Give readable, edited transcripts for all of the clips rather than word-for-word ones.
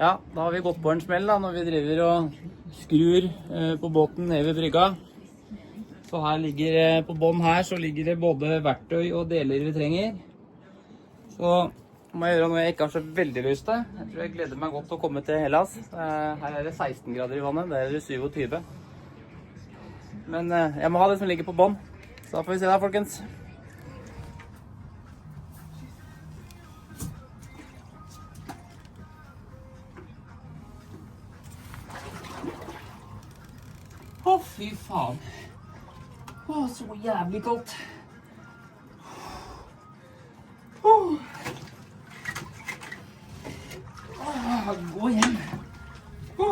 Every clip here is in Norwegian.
Ja, da har vi gått på en smell da, når vi driver og skrur på båten ned ved brygga. Så her ligger, på bånd her, så ligger det både verktøy og deler vi trenger. Så må jeg gjøre noe jeg ikke har så veldig lyst til. Jeg tror jeg gleder meg godt til å komme til Hellas. Her er det 16 grader i vannet, der er det 27. Men jeg må ha det som ligger på bånd. Så da får vi se da, folkens. Å, fy faen. Å, så jævlig kaldt. Gå hjem. Å,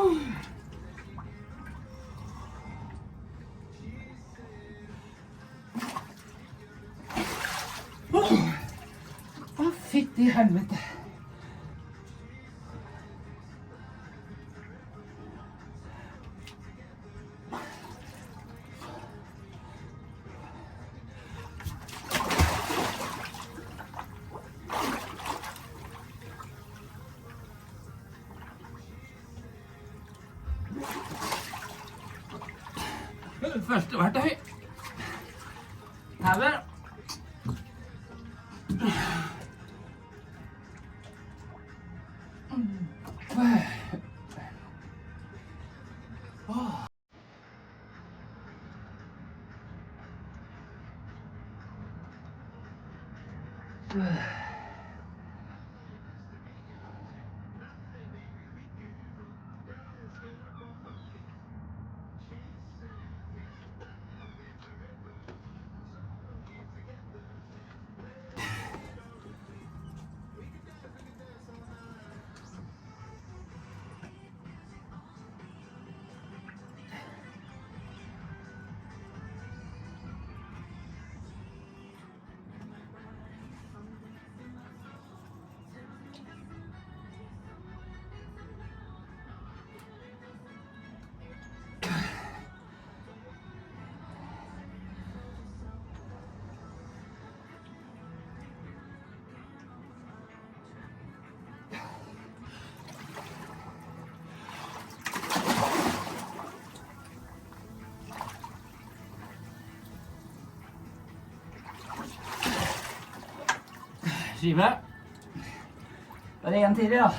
fytti helvete. Første verktøy. Her er skive. Da er det en til, ja.